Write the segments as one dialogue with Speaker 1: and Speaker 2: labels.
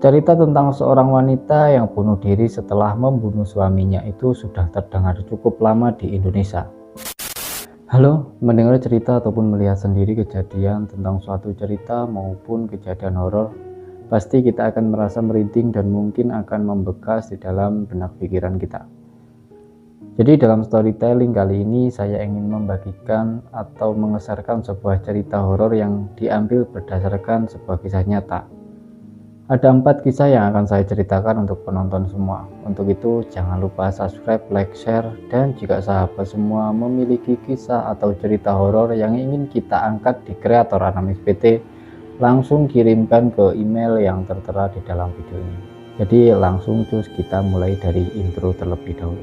Speaker 1: Cerita tentang seorang wanita yang bunuh diri setelah membunuh suaminya itu sudah terdengar cukup lama di Indonesia. Halo, mendengar cerita ataupun melihat sendiri kejadian tentang suatu cerita maupun kejadian horor, pasti kita akan merasa merinding dan mungkin akan membekas di dalam benak pikiran kita. Jadi dalam storytelling kali ini saya ingin membagikan atau mengesahkan sebuah cerita horor yang diambil berdasarkan sebuah kisah nyata. Ada 4 kisah yang akan saya ceritakan untuk penonton semua. Untuk itu jangan lupa subscribe, like, share, dan jika sahabat semua memiliki kisah atau cerita horor yang ingin kita angkat di Kreator Anamis PT, langsung kirimkan ke email yang tertera di dalam video ini. Jadi langsung cus kita mulai dari intro terlebih dahulu.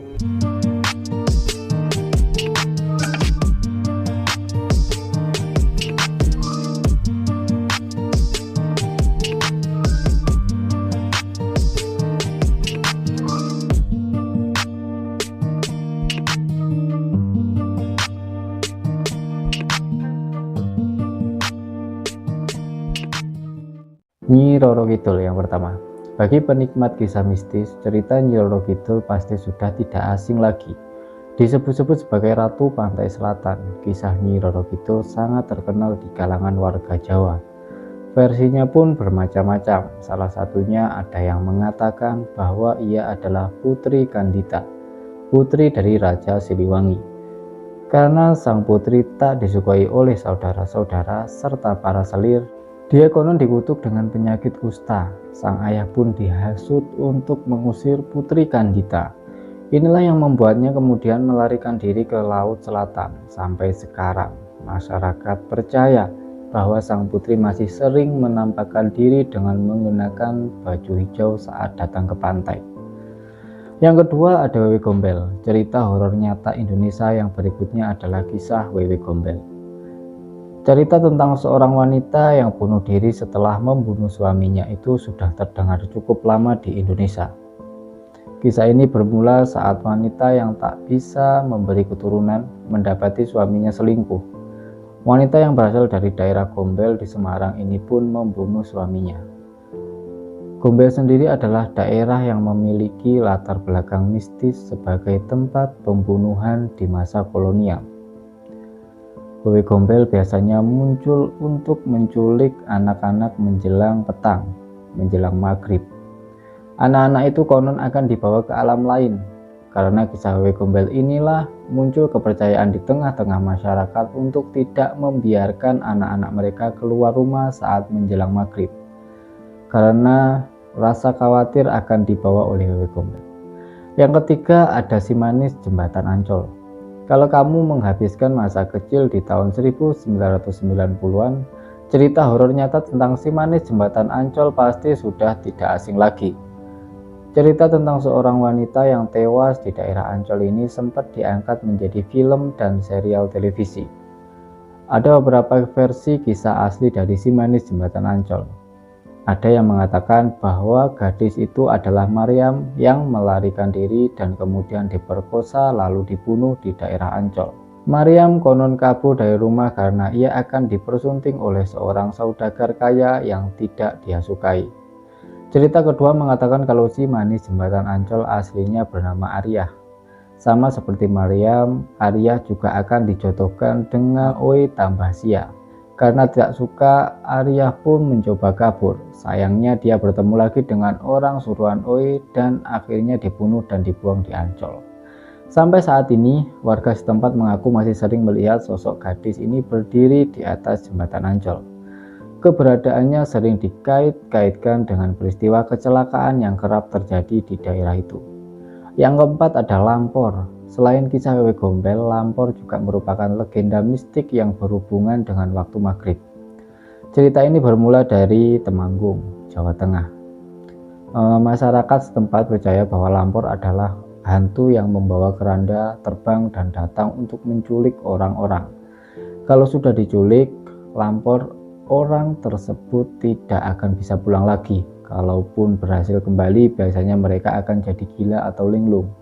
Speaker 1: Nyi Roro Kidul yang pertama. Bagi penikmat kisah mistis, cerita Nyi Roro Kidul pasti sudah tidak asing lagi. Disebut-sebut sebagai Ratu Pantai Selatan, kisah Nyi Roro Kidul sangat terkenal di kalangan warga Jawa. Versinya pun bermacam-macam, salah satunya ada yang mengatakan bahwa ia adalah Putri Kandita, putri dari Raja Siliwangi. Karena sang putri tak disukai oleh saudara-saudara serta para selir, dia konon dikutuk dengan penyakit kusta. Sang ayah pun dihasut untuk mengusir Putri Kandita. Inilah yang membuatnya kemudian melarikan diri ke Laut Selatan. Sampai sekarang, masyarakat percaya bahwa sang putri masih sering menampakkan diri dengan menggunakan baju hijau saat datang ke pantai. Yang kedua ada Wewe Gombel. Cerita horor nyata Indonesia yang berikutnya adalah kisah Wewe Gombel. Cerita tentang seorang wanita yang bunuh diri setelah membunuh suaminya itu sudah terdengar cukup lama di Indonesia. Kisah ini bermula saat wanita yang tak bisa memberi keturunan mendapati suaminya selingkuh. Wanita yang berasal dari daerah Gombel di Semarang ini pun membunuh suaminya. Gombel sendiri adalah daerah yang memiliki latar belakang mistis sebagai tempat pembunuhan di masa kolonial. Wewe Gombel biasanya muncul untuk menculik anak-anak menjelang petang, menjelang maghrib. Anak-anak itu konon akan dibawa ke alam lain. Karena kisah Wewe Gombel inilah muncul kepercayaan di tengah-tengah masyarakat untuk tidak membiarkan anak-anak mereka keluar rumah saat menjelang maghrib. Karena rasa khawatir akan dibawa oleh Wewe Gombel. Yang ketiga ada Si Manis Jembatan Ancol. Kalau kamu menghabiskan masa kecil di tahun 1990-an, cerita horor nyata tentang Si Manis Jembatan Ancol pasti sudah tidak asing lagi. Cerita tentang seorang wanita yang tewas di daerah Ancol ini sempat diangkat menjadi film dan serial televisi. Ada beberapa versi kisah asli dari Si Manis Jembatan Ancol. Ada yang mengatakan bahwa gadis itu adalah Maryam yang melarikan diri dan kemudian diperkosa lalu dibunuh di daerah Ancol. Maryam konon kabur dari rumah karena ia akan dipersunting oleh seorang saudagar kaya yang tidak dia sukai. Cerita kedua mengatakan kalau Si Manis Jembatan Ancol aslinya bernama Ariyah. Sama seperti Maryam, Ariyah juga akan dijodohkan dengan Oi tambah Sia. Karena tidak suka, Ariyah pun mencoba kabur. Sayangnya dia bertemu lagi dengan orang suruhan Oi dan akhirnya dibunuh dan dibuang di Ancol. Sampai saat ini, warga setempat mengaku masih sering melihat sosok gadis ini berdiri di atas jembatan Ancol. Keberadaannya sering dikait-kaitkan dengan peristiwa kecelakaan yang kerap terjadi di daerah itu. Yang keempat ada Lampor. Selain kisah Wewe Gombel, Lampor juga merupakan legenda mistik yang berhubungan dengan waktu maghrib. Cerita ini bermula dari Temanggung, Jawa Tengah. Masyarakat setempat percaya bahwa Lampor adalah hantu yang membawa keranda terbang dan datang untuk menculik orang-orang. Kalau sudah diculik, Lampor, orang tersebut tidak akan bisa pulang lagi. Kalaupun berhasil kembali, biasanya mereka akan jadi gila atau linglung.